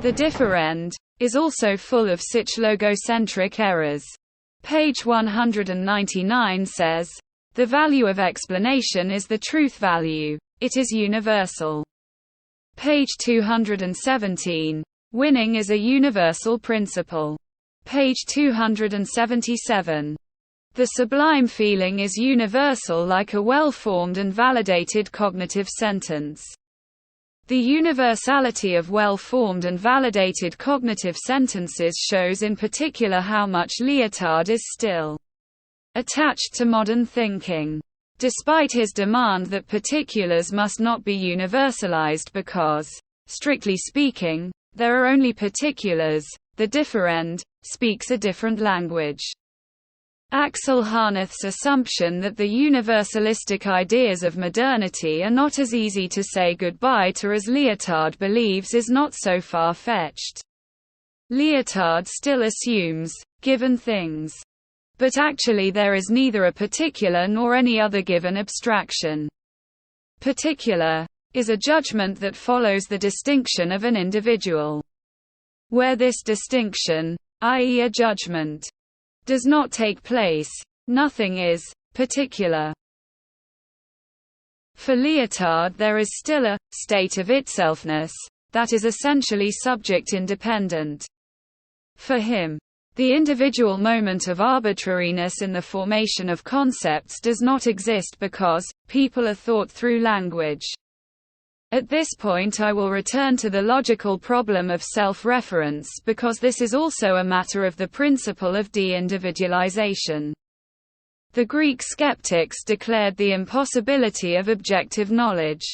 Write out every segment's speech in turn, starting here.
The differend is also full of such logocentric errors. Page 199 says, "The value of explanation is the truth value. It is universal." Page 217. Winning is a universal principle. Page 277. The sublime feeling is universal like a well-formed and validated cognitive sentence. The universality of well-formed and validated cognitive sentences shows in particular how much Lyotard is still attached to modern thinking. Despite his demand that particulars must not be universalized because, strictly speaking, there are only particulars, the differend speaks a different language. Axel Hahne's assumption that the universalistic ideas of modernity are not as easy to say goodbye to as Lyotard believes is not so far-fetched. Lyotard still assumes given things. But actually there is neither a particular nor any other given abstraction. Particular is a judgment that follows the distinction of an individual. Where this distinction, i.e. a judgment, does not take place, nothing is particular. For Lyotard there is still a state of itselfness that is essentially subject-independent. For him, the individual moment of arbitrariness in the formation of concepts does not exist because people are thought through language. At this point I will return to the logical problem of self-reference because this is also a matter of the principle of de-individualization. The Greek skeptics declared the impossibility of objective knowledge.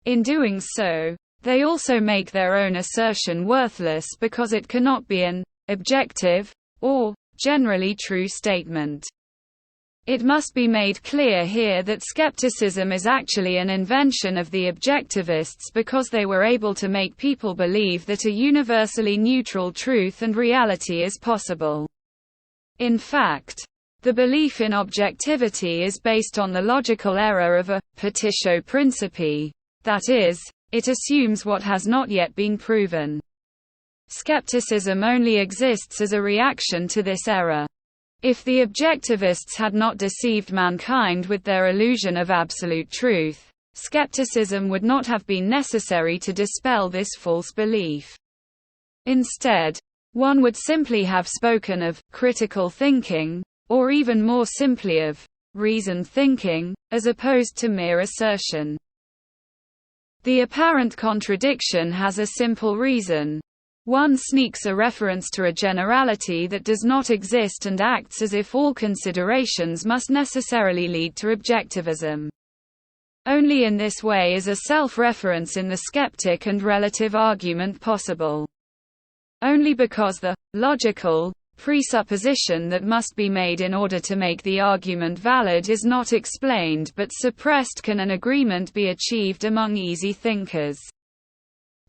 In doing so, they also make their own assertion worthless because it cannot be an objective or generally true statement. It must be made clear here that skepticism is actually an invention of the objectivists because they were able to make people believe that a universally neutral truth and reality is possible. In fact, the belief in objectivity is based on the logical error of a petitio principii, that is, it assumes what has not yet been proven. Skepticism only exists as a reaction to this error. If the objectivists had not deceived mankind with their illusion of absolute truth, skepticism would not have been necessary to dispel this false belief. Instead, one would simply have spoken of critical thinking, or even more simply of reasoned thinking, as opposed to mere assertion. The apparent contradiction has a simple reason. One sneaks a reference to a generality that does not exist and acts as if all considerations must necessarily lead to objectivism. Only in this way is a self-reference in the skeptic and relative argument possible. Only because the logical presupposition that must be made in order to make the argument valid is not explained but suppressed can an agreement be achieved among easy thinkers.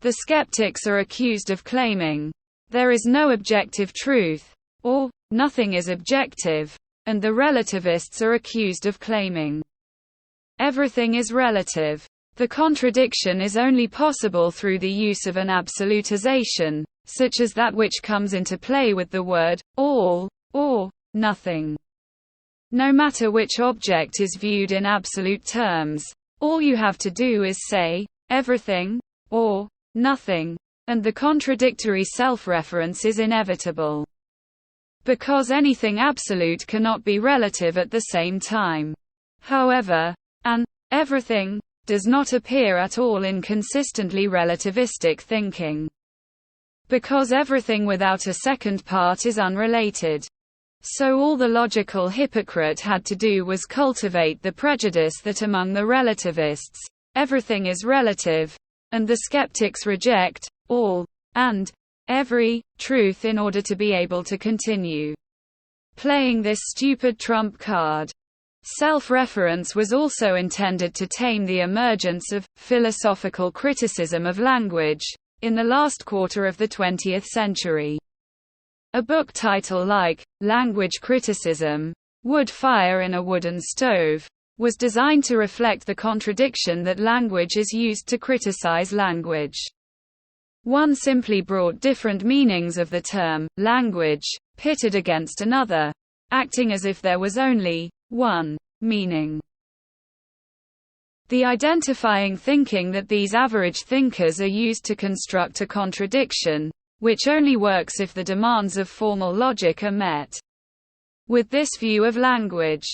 The skeptics are accused of claiming, "There is no objective truth," or, "Nothing is objective," and the relativists are accused of claiming, "Everything is relative." The contradiction is only possible through the use of an absolutization, such as that which comes into play with the word all, or nothing. No matter which object is viewed in absolute terms, all you have to do is say, everything, or nothing, and the contradictory self-reference is inevitable. Because anything absolute cannot be relative at the same time. However, an everything does not appear at all in consistently relativistic thinking. Because everything without a second part is unrelated. So all the logical hypocrite had to do was cultivate the prejudice that among the relativists, everything is relative, and the skeptics reject all and every truth in order to be able to continue playing this stupid trump card. Self-reference was also intended to tame the emergence of philosophical criticism of language in the last quarter of the 20th century. A book title like Language Criticism, Wood Fire in a Wooden Stove, was designed to reflect the contradiction that language is used to criticize language. One simply brought different meanings of the term, language, pitted against another, acting as if there was only one meaning. The identifying thinking that these average thinkers are used to construct a contradiction, which only works if the demands of formal logic are met. With this view of language,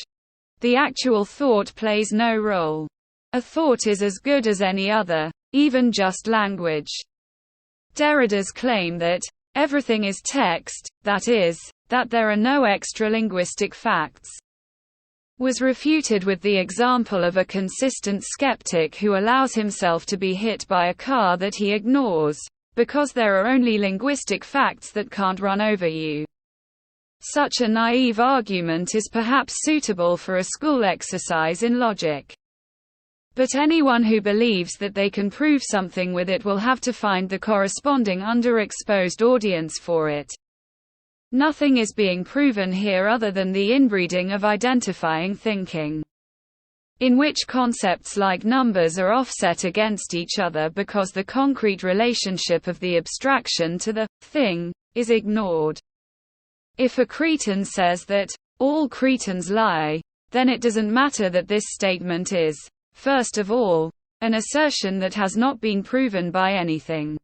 the actual thought plays no role. A thought is as good as any other, even just language. Derrida's claim that everything is text, that is, that there are no extra-linguistic facts, was refuted with the example of a consistent skeptic who allows himself to be hit by a car that he ignores, because there are only linguistic facts that can't run over you. Such a naive argument is perhaps suitable for a school exercise in logic. But anyone who believes that they can prove something with it will have to find the corresponding underexposed audience for it. Nothing is being proven here other than the inbreeding of identifying thinking, in which concepts like numbers are offset against each other because the concrete relationship of the abstraction to the thing is ignored. If a cretin says that all cretins lie, then it doesn't matter that this statement is, first of all, an assertion that has not been proven by anything.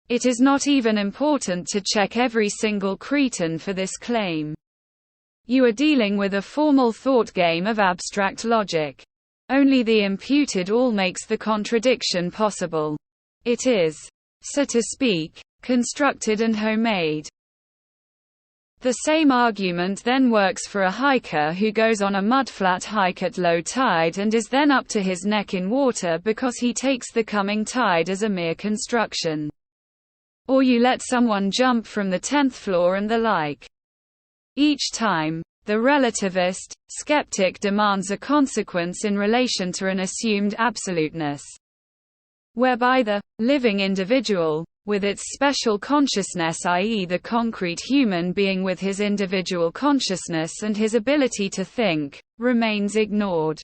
It is not even important to check every single cretin for this claim. You are dealing with a formal thought game of abstract logic. Only the imputed all makes the contradiction possible. It is, so to speak, constructed and homemade. The same argument then works for a hiker who goes on a mudflat hike at low tide and is then up to his neck in water because he takes the coming tide as a mere construction. Or you let someone jump from the 10th floor and the like. Each time, the relativist, skeptic demands a consequence in relation to an assumed absoluteness, whereby the living individual, with its special consciousness, i.e. the concrete human being with his individual consciousness and his ability to think, remains ignored.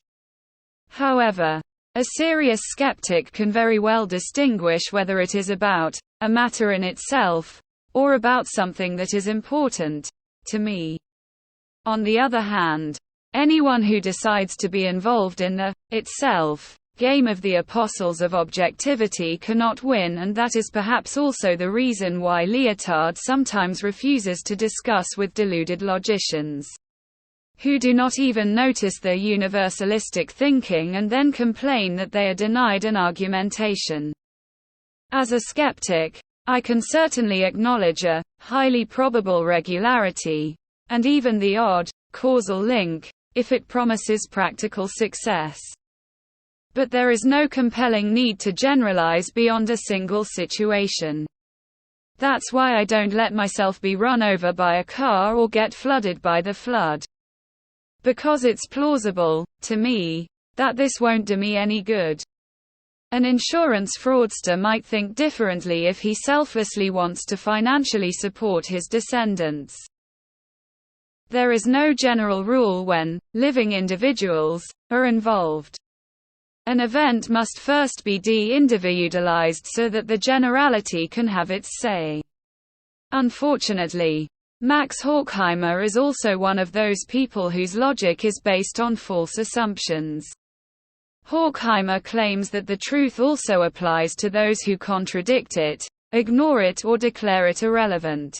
However, a serious skeptic can very well distinguish whether it is about a matter in itself, or about something that is important to me. On the other hand, anyone who decides to be involved in the itself game of the apostles of objectivity cannot win, and that is perhaps also the reason why Lyotard sometimes refuses to discuss with deluded logicians, who do not even notice their universalistic thinking and then complain that they are denied an argumentation. As a skeptic, I can certainly acknowledge a highly probable regularity, and even the odd causal link, if it promises practical success. But there is no compelling need to generalize beyond a single situation. That's why I don't let myself be run over by a car or get flooded by the flood. Because it's plausible, to me, that this won't do me any good. An insurance fraudster might think differently if he selflessly wants to financially support his descendants. There is no general rule when living individuals are involved. An event must first be de-individualized so that the generality can have its say. Unfortunately, Max Horkheimer is also one of those people whose logic is based on false assumptions. Horkheimer claims that the truth also applies to those who contradict it, ignore it, or declare it irrelevant.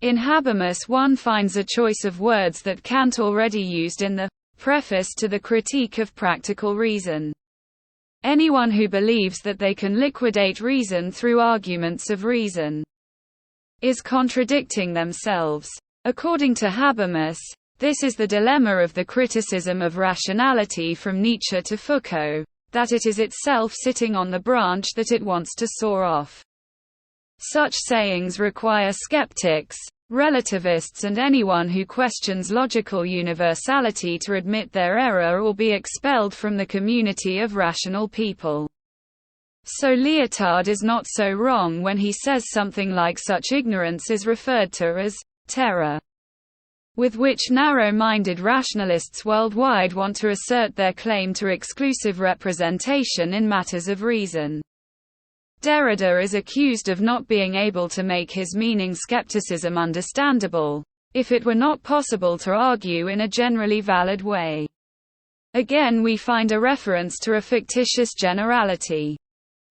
In Habermas one finds a choice of words that Kant already used in the preface to the Critique of Practical Reason. Anyone who believes that they can liquidate reason through arguments of reason is contradicting themselves. According to Habermas, this is the dilemma of the criticism of rationality from Nietzsche to Foucault, that it is itself sitting on the branch that it wants to soar off. Such sayings require skeptics, relativists, and anyone who questions logical universality to admit their error or be expelled from the community of rational people. So Lyotard is not so wrong when he says something like such ignorance is referred to as terror, with which narrow-minded rationalists worldwide want to assert their claim to exclusive representation in matters of reason. Derrida is accused of not being able to make his meaning skepticism understandable, if it were not possible to argue in a generally valid way. Again we find a reference to a fictitious generality.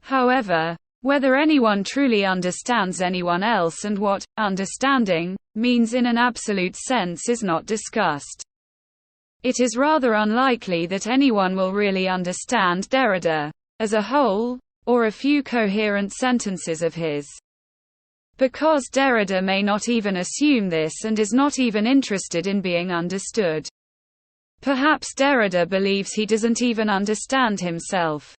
However, whether anyone truly understands anyone else and what understanding means in an absolute sense is not discussed. It is rather unlikely that anyone will really understand Derrida as a whole, or a few coherent sentences of his. Because Derrida may not even assume this and is not even interested in being understood. Perhaps Derrida believes he doesn't even understand himself.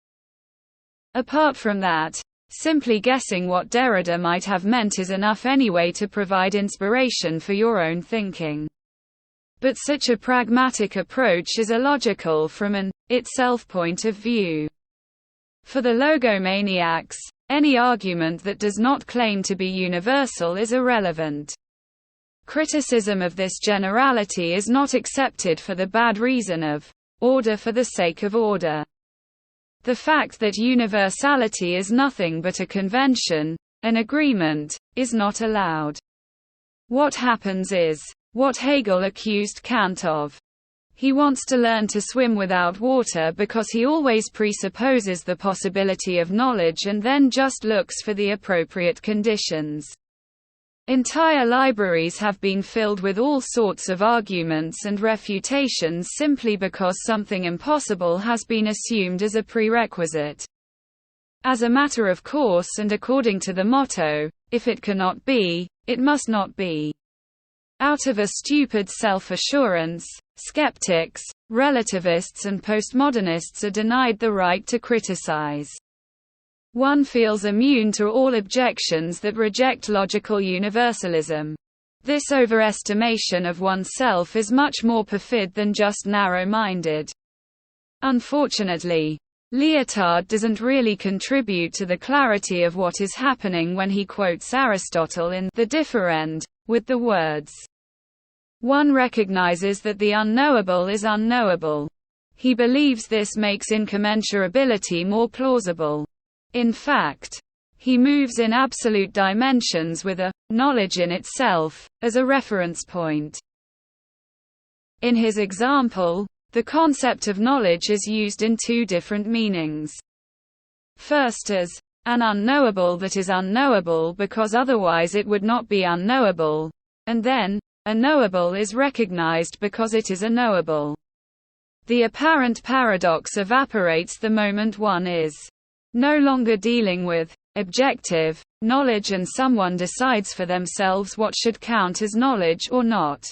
Apart from that, simply guessing what Derrida might have meant is enough anyway to provide inspiration for your own thinking. But such a pragmatic approach is illogical from an itself point of view. For the logomaniacs, any argument that does not claim to be universal is irrelevant. Criticism of this generality is not accepted for the bad reason of order for the sake of order. The fact that universality is nothing but a convention, an agreement, is not allowed. What happens is what Hegel accused Kant of. He wants to learn to swim without water because he always presupposes the possibility of knowledge and then just looks for the appropriate conditions. Entire libraries have been filled with all sorts of arguments and refutations simply because something impossible has been assumed as a prerequisite. As a matter of course and according to the motto, if it cannot be, it must not be. Out of a stupid self-assurance, skeptics, relativists and postmodernists are denied the right to criticize. One feels immune to all objections that reject logical universalism. This overestimation of oneself is much more perfid than just narrow-minded. Unfortunately, Lyotard doesn't really contribute to the clarity of what is happening when he quotes Aristotle in The Differend, with the words, "One recognizes that the unknowable is unknowable." He believes this makes incommensurability more plausible. In fact, he moves in absolute dimensions with a knowledge in itself as a reference point. In his example, the concept of knowledge is used in two different meanings. First as an unknowable that is unknowable because otherwise it would not be unknowable, and then a knowable is recognized because it is a knowable. The apparent paradox evaporates the moment one is no longer dealing with objective knowledge and someone decides for themselves what should count as knowledge or not.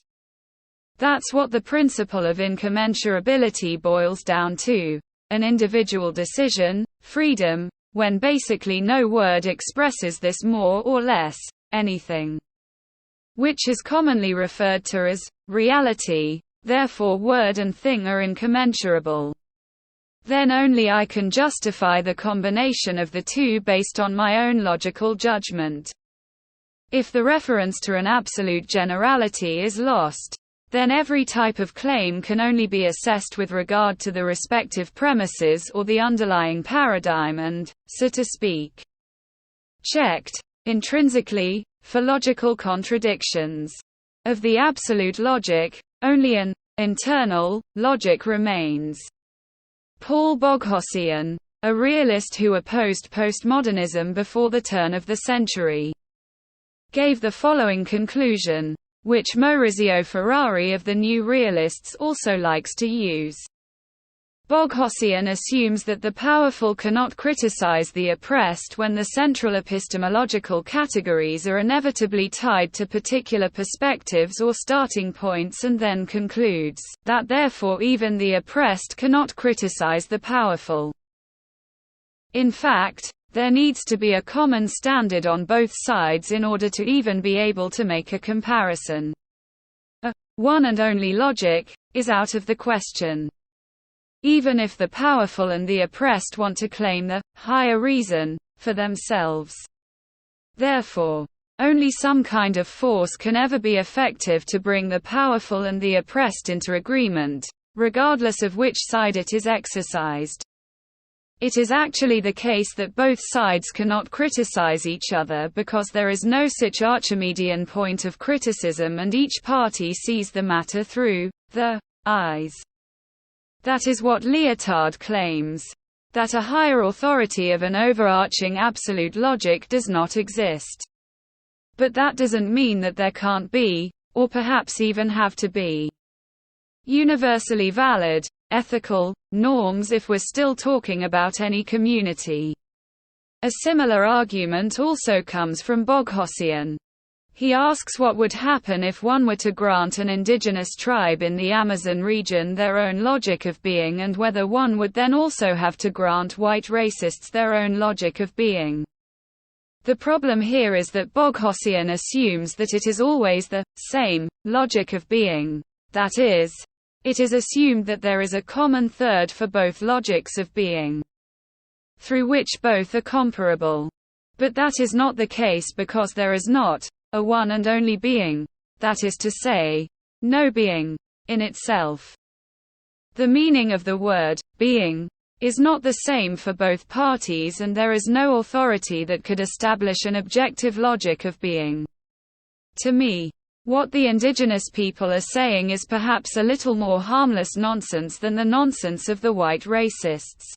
That's what the principle of incommensurability boils down to, an individual decision, freedom, when basically no word expresses this more or less, anything. Which is commonly referred to as reality, therefore word and thing are incommensurable. Then only I can justify the combination of the two based on my own logical judgment. If the reference to an absolute generality is lost, then every type of claim can only be assessed with regard to the respective premises or the underlying paradigm and, so to speak, checked, intrinsically, for logical contradictions. Of the absolute logic, only an internal logic remains. Paul Boghossian, a realist who opposed postmodernism before the turn of the century, gave the following conclusion, which Maurizio Ferrari of the New Realists also likes to use. Boghossian assumes that the powerful cannot criticize the oppressed when the central epistemological categories are inevitably tied to particular perspectives or starting points, and then concludes that therefore even the oppressed cannot criticize the powerful. In fact, there needs to be a common standard on both sides in order to even be able to make a comparison. A one and only logic is out of the question. Even if the powerful and the oppressed want to claim the higher reason for themselves. Therefore, only some kind of force can ever be effective to bring the powerful and the oppressed into agreement, regardless of which side it is exercised. It is actually the case that both sides cannot criticize each other because there is no such Archimedean point of criticism and each party sees the matter through the eyes. That is what Lyotard claims. That a higher authority of an overarching absolute logic does not exist. But that doesn't mean that there can't be, or perhaps even have to be, universally valid, ethical, norms if we're still talking about any community. A similar argument also comes from Boghossian. He asks what would happen if one were to grant an indigenous tribe in the Amazon region their own logic of being and whether one would then also have to grant white racists their own logic of being. The problem here is that Boghossian assumes that it is always the same logic of being. That is, it is assumed that there is a common third for both logics of being, through which both are comparable. But that is not the case because there is not a one and only being, that is to say, no being, in itself. The meaning of the word being is not the same for both parties and there is no authority that could establish an objective logic of being. To me, what the indigenous people are saying is perhaps a little more harmless nonsense than the nonsense of the white racists.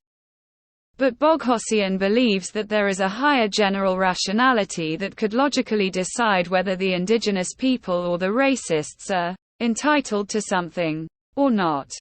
But Boghossian believes that there is a higher general rationality that could logically decide whether the indigenous people or the racists are entitled to something or not.